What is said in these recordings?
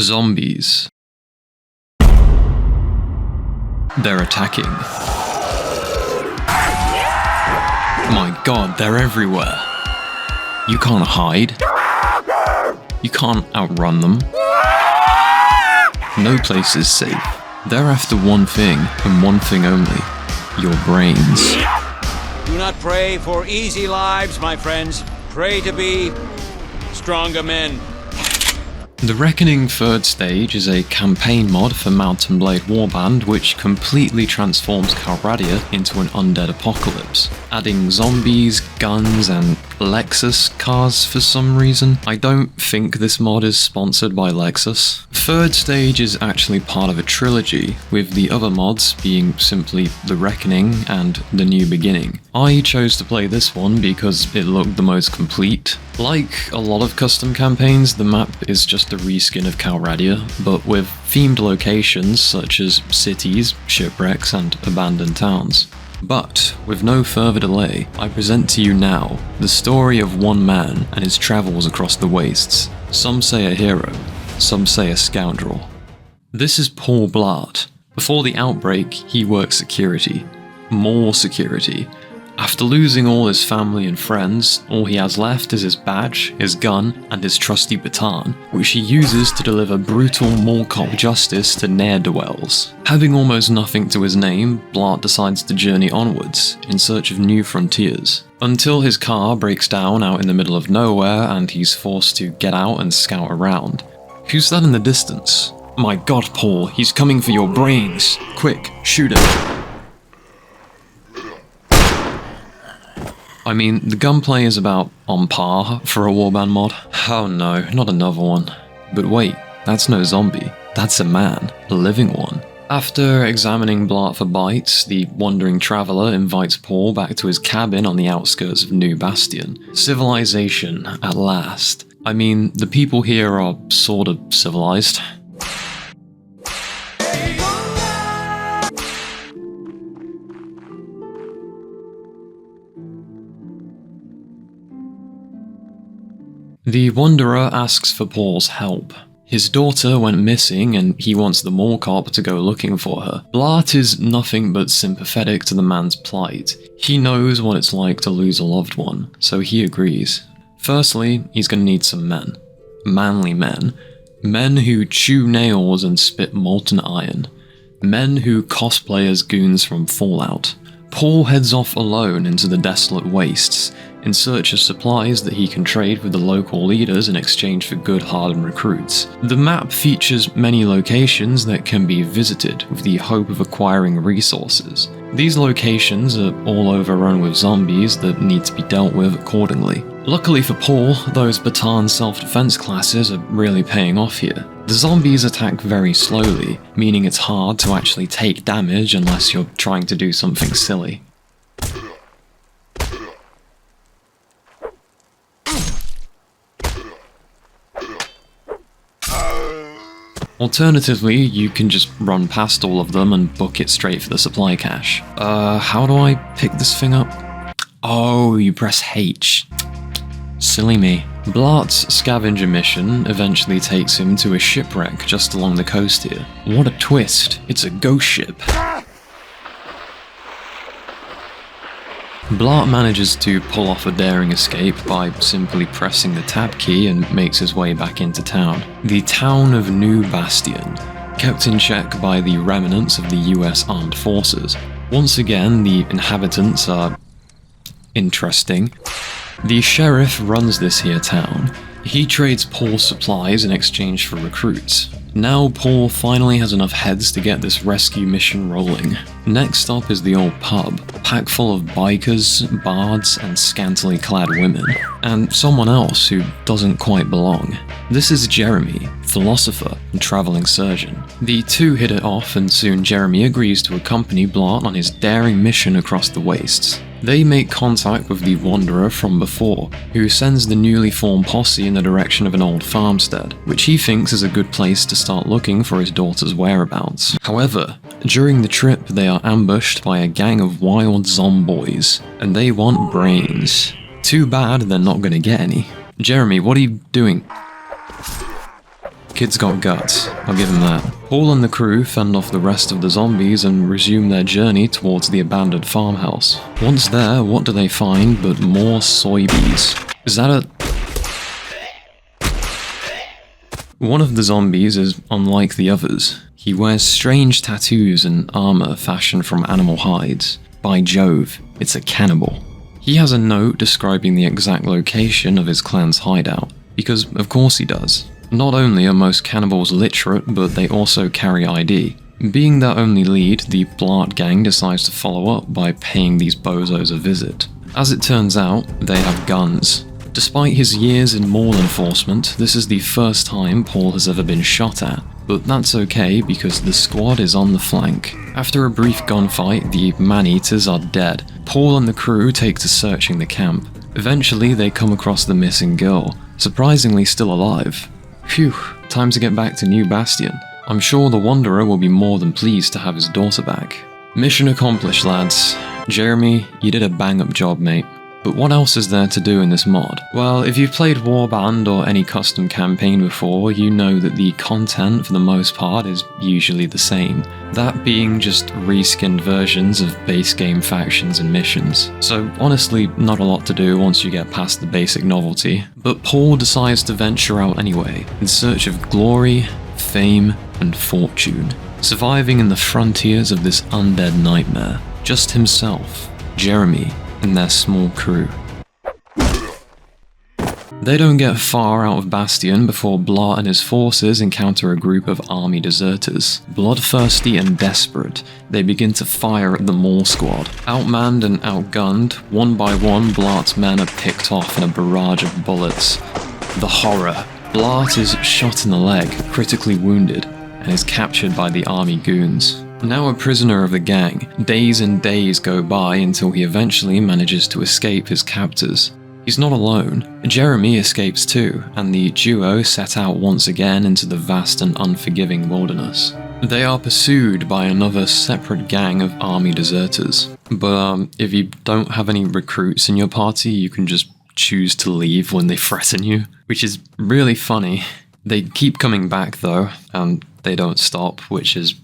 Zombies. They're attacking. My god, they're everywhere. You can't hide. You can't outrun them. No place is safe. They're after one thing, and one thing only. Your brains. Do not pray for easy lives, my friends. Pray to be stronger men. The Reckoning 3rd Stage is a campaign mod for Mount & Blade Warband which completely transforms Calradia into an undead apocalypse, adding zombies, guns, and Lexus cars for some reason. I don't think this mod is sponsored by Lexus. 3rd Stage is actually part of a trilogy, with the other mods being simply The Reckoning and The New Beginning. I chose to play this one because it looked the most complete. Like a lot of custom campaigns, the map is just a reskin of Calradia, but with themed locations such as cities, shipwrecks, and abandoned towns. But, with no further delay, I present to you now the story of one man and his travels across the wastes. Some say a hero, some say a scoundrel. This is Paul Blart. Before the outbreak, he worked security. More security. After losing all his family and friends, all he has left is his badge, his gun, and his trusty baton, which he uses to deliver brutal mall cop justice to ne'er-do-wells. Having almost nothing to his name, Blart decides to journey onwards, in search of new frontiers. Until his car breaks down out in the middle of nowhere and he's forced to get out and scout around. Who's that in the distance? My god, Paul, he's coming for your brains! Quick, shoot him! I mean, the gunplay is about on par for a Warband mod. Oh no, not another one. But wait, that's no zombie. That's a man, a living one. After examining Blart for bites, the wandering traveller invites Paul back to his cabin on the outskirts of New Bastion. Civilization, at last. I mean, the people here are sort of civilized. The Wanderer asks for Paul's help. His daughter went missing and he wants the mall cop to go looking for her. Blart is nothing but sympathetic to the man's plight. He knows what it's like to lose a loved one, so he agrees. Firstly, he's gonna need some men. Manly men. Men who chew nails and spit molten iron. Men who cosplay as goons from Fallout. Paul heads off alone into the desolate wastes, in search of supplies that he can trade with the local leaders in exchange for good hardened recruits. The map features many locations that can be visited with the hope of acquiring resources. These locations are all overrun with zombies that need to be dealt with accordingly. Luckily for Paul, those baton self-defense classes are really paying off here. The zombies attack very slowly, meaning it's hard to actually take damage unless you're trying to do something silly. Alternatively, you can just run past all of them and book it straight for the supply cache. How do I pick this thing up? Oh, you press H. Silly me. Blart's scavenger mission eventually takes him to a shipwreck just along the coast here. What a twist, it's a ghost ship. Blart manages to pull off a daring escape by simply pressing the tab key and makes his way back into town. The town of New Bastion, kept in check by the remnants of the US Armed Forces. Once again, the inhabitants are interesting. The sheriff runs this here town. He trades Paul's supplies in exchange for recruits. Now Paul finally has enough heads to get this rescue mission rolling. Next up is the old pub, packed full of bikers, bards, and scantily clad women. And someone else who doesn't quite belong. This is Jeremy, philosopher and traveling surgeon. The two hit it off and soon Jeremy agrees to accompany Blart on his daring mission across the wastes. They make contact with the Wanderer from before, who sends the newly formed posse in the direction of an old farmstead, which he thinks is a good place to start looking for his daughter's whereabouts. However, during the trip they are ambushed by a gang of wild zomboys, and they want brains. Too bad they're not gonna get any. Jeremy, what are you doing? Kid's got guts, I'll give him that. Paul and the crew fend off the rest of the zombies and resume their journey towards the abandoned farmhouse. Once there, what do they find but more soybees? Is that a... One of the zombies is unlike the others. He wears strange tattoos and armor fashioned from animal hides. By Jove, it's a cannibal. He has a note describing the exact location of his clan's hideout, because of course he does. Not only are most cannibals literate, but they also carry ID. Being their only lead, the Blart gang decides to follow up by paying these bozos a visit. As it turns out, they have guns. Despite his years in mall enforcement, this is the first time Paul has ever been shot at, but that's okay because the squad is on the flank. After a brief gunfight, the man-eaters are dead. Paul and the crew take to searching the camp. Eventually, they come across the missing girl, surprisingly still alive. Phew, time to get back to New Bastion. I'm sure the Wanderer will be more than pleased to have his daughter back. Mission accomplished, lads. Jeremy, you did a bang-up job, mate. But what else is there to do in this mod? Well, if you've played Warband or any custom campaign before, you know that the content for the most part is usually the same. That being just reskinned versions of base game factions and missions. So honestly, not a lot to do once you get past the basic novelty. But Paul decides to venture out anyway, in search of glory, fame, and fortune. Surviving in the frontiers of this undead nightmare. Just himself, Jeremy, and their small crew. They don't get far out of Bastion before Blart and his forces encounter a group of army deserters. Bloodthirsty and desperate, they begin to fire at the mall squad. Outmanned and outgunned, one by one Blart's men are picked off in a barrage of bullets. The horror. Blart is shot in the leg, critically wounded, and is captured by the army goons. Now a prisoner of the gang, days and days go by until he eventually manages to escape his captors. He's not alone. Jeremy escapes too, and the duo set out once again into the vast and unforgiving wilderness. They are pursued by another separate gang of army deserters. But if you don't have any recruits in your party, you can just choose to leave when they threaten you, which is really funny. They keep coming back though, and they don't stop, which is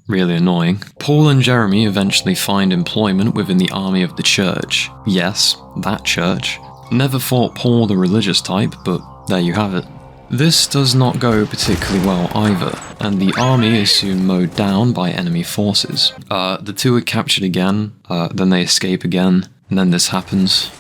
really annoying. Paul and Jeremy eventually find employment within the army of the church. Yes, that church. Never thought Paul the religious type, but there you have it. This does not go particularly well either, and the army is soon mowed down by enemy forces. The two are captured again, then they escape again, and then this happens.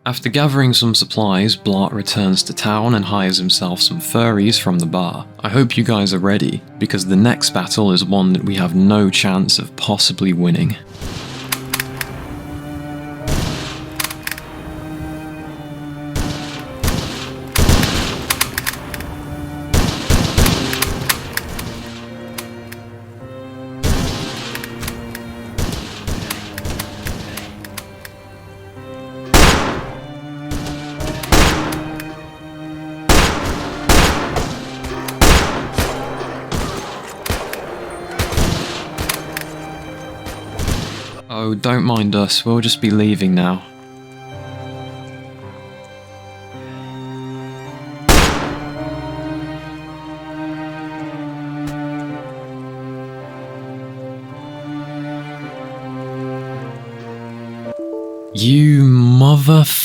After gathering some supplies, Blart returns to town and hires himself some furries from the bar. I hope you guys are ready, because the next battle is one that we have no chance of possibly winning. Oh, don't mind us, we'll just be leaving now. You motherfucker.